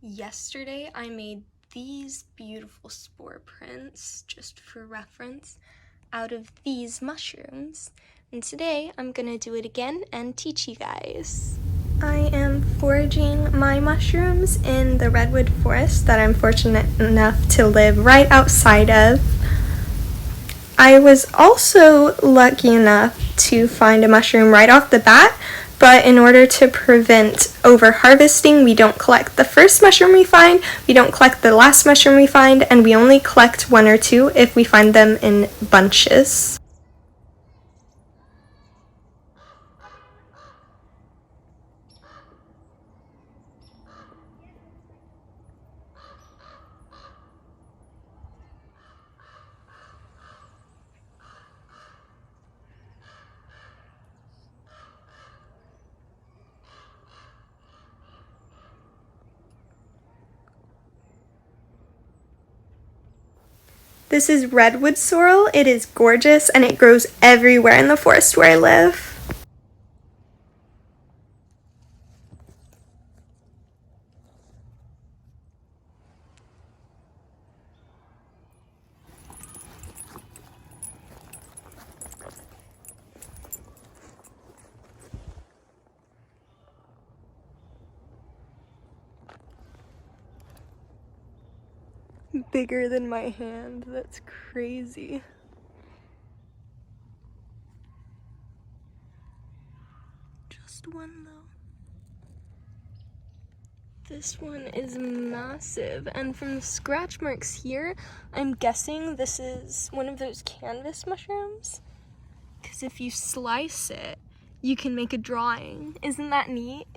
Yesterday I made these beautiful spore prints, just for reference, out of these mushrooms. And today I'm gonna do it again and teach you guys. I am foraging my mushrooms in the redwood forest that I'm fortunate enough to live right outside of. I was also lucky enough to find a mushroom right off the bat, but in order to prevent over-harvesting, we don't collect the first mushroom we find, we don't collect the last mushroom we find, and we only collect one or two if we find them in bunches. This is redwood sorrel. It is gorgeous and it grows everywhere in the forest where I live. Bigger than my hand, that's crazy. Just one though. This one is massive, and from the scratch marks here, I'm guessing this is one of those canvas mushrooms. Because if you slice it, you can make a drawing. Isn't that neat?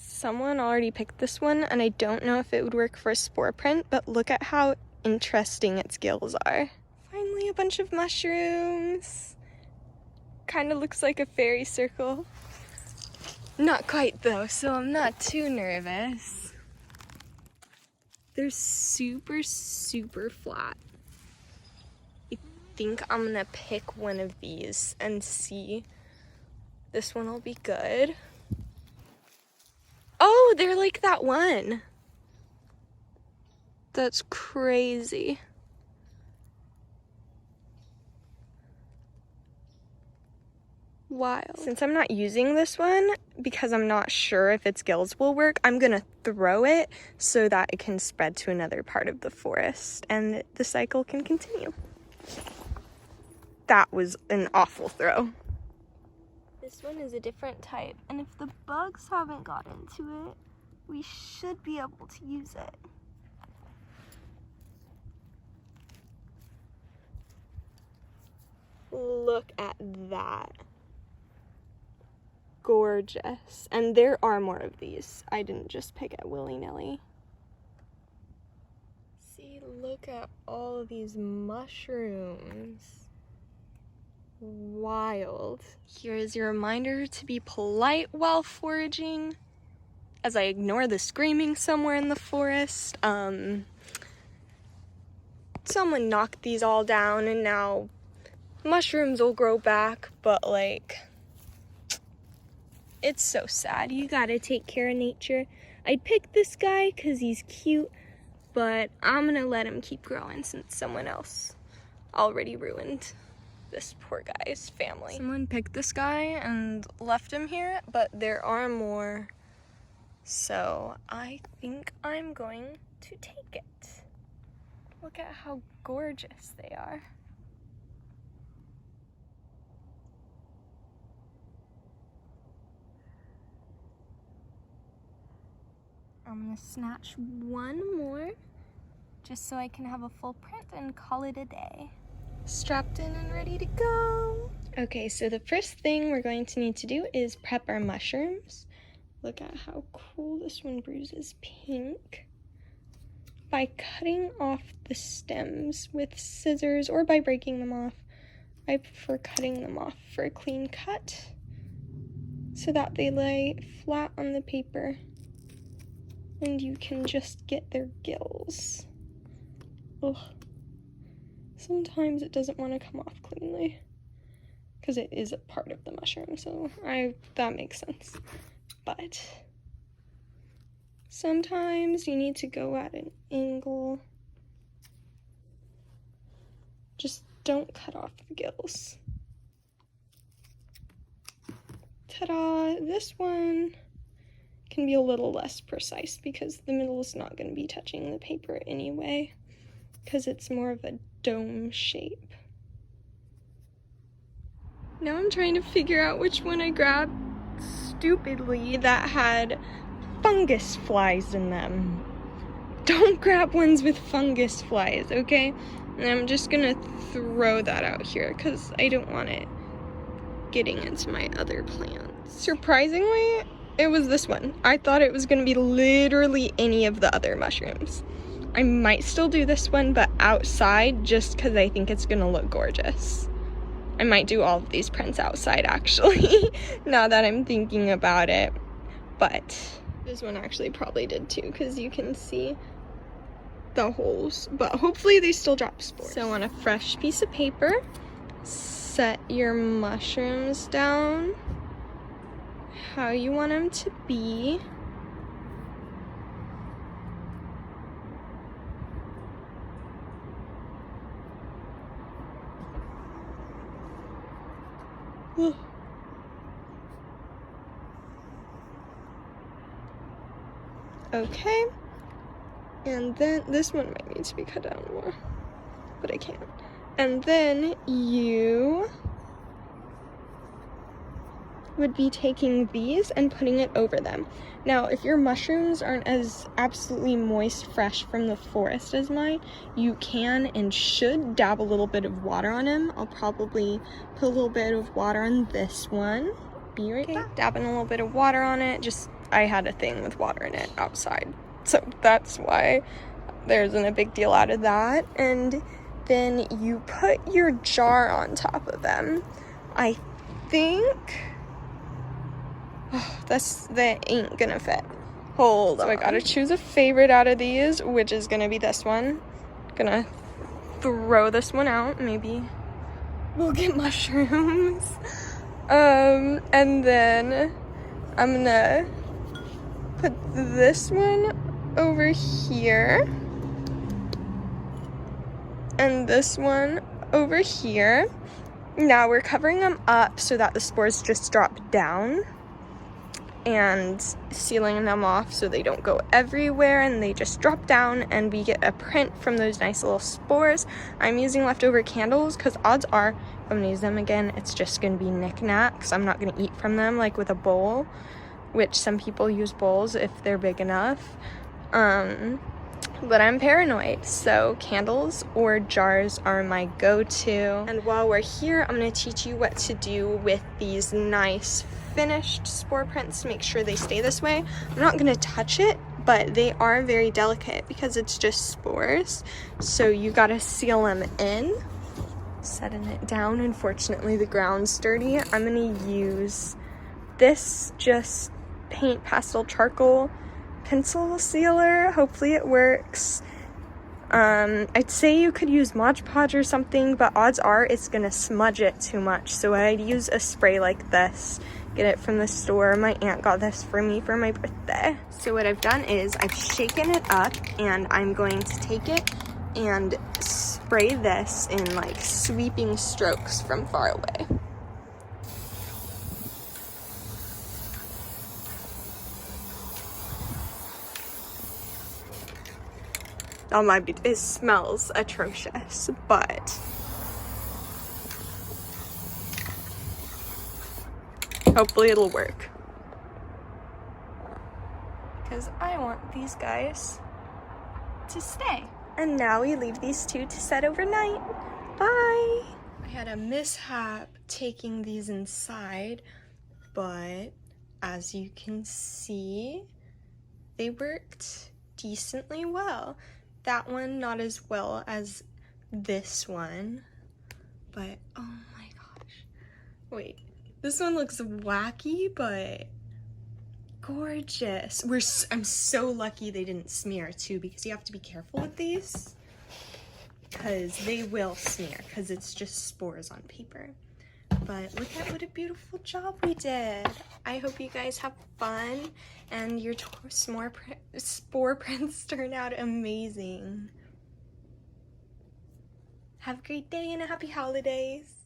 Someone already picked this one, and I don't know if it would work for a spore print, but look at how interesting its gills are. Finally, a bunch of mushrooms. Kind of looks like a fairy circle. Not quite though, so I'm not too nervous. They're super, super flat. I think I'm gonna pick one of these and see. This one will be good. Oh, they're like that one. That's crazy. Wild. Since I'm not using this one, because I'm not sure if its gills will work, I'm gonna throw it so that it can spread to another part of the forest and the cycle can continue. That was an awful throw. This one is a different type, and if the bugs haven't got into it, we should be able to use it. Look at that. Gorgeous. And there are more of these. I didn't just pick it willy-nilly. See, look at all of these mushrooms. Wild. Here is your reminder to be polite while foraging, as I ignore the screaming somewhere in the forest. Someone knocked these all down and now mushrooms will grow back, but like, it's so sad. You gotta take care of nature. I picked this guy because he's cute, but I'm gonna let him keep growing since someone else already ruined this poor guy's family. Someone picked this guy and left him here, but there are more. So I think I'm going to take it. Look at how gorgeous they are. I'm gonna snatch one more just so I can have a full print and call it a day. Strapped in and ready to go. Okay, so the first thing we're going to need to do is prep our mushrooms. Look at how cool this one bruises pink. By cutting off the stems with scissors or by breaking them off, I prefer cutting them off for a clean cut so that they lay flat on the paper and you can just get their gills. Ugh. Sometimes it doesn't want to come off cleanly because it is a part of the mushroom, so that makes sense. But Sometimes you need to go at an angle. Just don't cut off the gills. Ta-da! This one can be a little less precise because the middle is not going to be touching the paper anyway, because it's more of a dome shape. Now I'm trying to figure out which one I grabbed stupidly that had fungus flies in them. Don't grab ones with fungus flies, okay? And I'm just gonna throw that out here because I don't want it getting into my other plants. Surprisingly, it was this one. I thought it was gonna be literally any of the other mushrooms. I might still do this one, but outside, just because I think it's gonna look gorgeous. I might do all of these prints outside, actually, now that I'm thinking about it. But this one actually probably did too, because you can see the holes. But hopefully they still drop spores. So on a fresh piece of paper, set your mushrooms down how you want them to be. Okay, and then this one might need to be cut down more, but I can't. And then you would be taking these and putting it over them. Now, if your mushrooms aren't as absolutely moist, fresh from the forest as mine, you can and should dab a little bit of water on them. I'll probably put a little bit of water on this one. Be right back. Dabbing a little bit of water on it. Just, I had a thing with water in it outside, so that's why there isn't a big deal out of that. And then you put your jar on top of them. I think that ain't gonna fit. Hold on. So I gotta choose a favorite out of these, which is gonna be this one. Gonna throw this one out. Maybe we'll get mushrooms. And then I'm gonna put this one over here. And this one over here. Now we're covering them up so that the spores just drop down, and sealing them off so they don't go everywhere and they just drop down and we get a print from those nice little spores. I'm using leftover candles because odds are if I'm gonna use them again, it's just gonna be knickknacks. I'm not gonna eat from them like with a bowl, which some people use bowls if they're big enough. But I'm paranoid, so candles or jars are my go-to. And while we're here, I'm gonna teach you what to do with these nice finished spore prints to make sure they stay this way. I'm not gonna touch it, but they are very delicate because it's just spores. So you gotta seal them in. Setting it down, unfortunately the ground's dirty. I'm gonna use this just paint pastel charcoal pencil sealer. Hopefully it works. I'd say you could use Mod Podge or something, but odds are it's gonna smudge it too much. So I'd use a spray like this. Get it from the store. My aunt got this for me for my birthday. So what I've done is I've shaken it up, and I'm going to take it and spray this in like sweeping strokes from far away. That might be, it smells atrocious, but hopefully it'll work. Because I want these guys to stay. And now we leave these two to set overnight. Bye! I had a mishap taking these inside, but as you can see, they worked decently well. That one not as well as this one, but oh my gosh. Wait, this one looks wacky, but gorgeous. I'm so lucky they didn't smear too, because you have to be careful with these because they will smear because it's just spores on paper. But look at what a beautiful job we did. I hope you guys have fun and your spore prints turned out amazing. Have a great day and a happy holidays.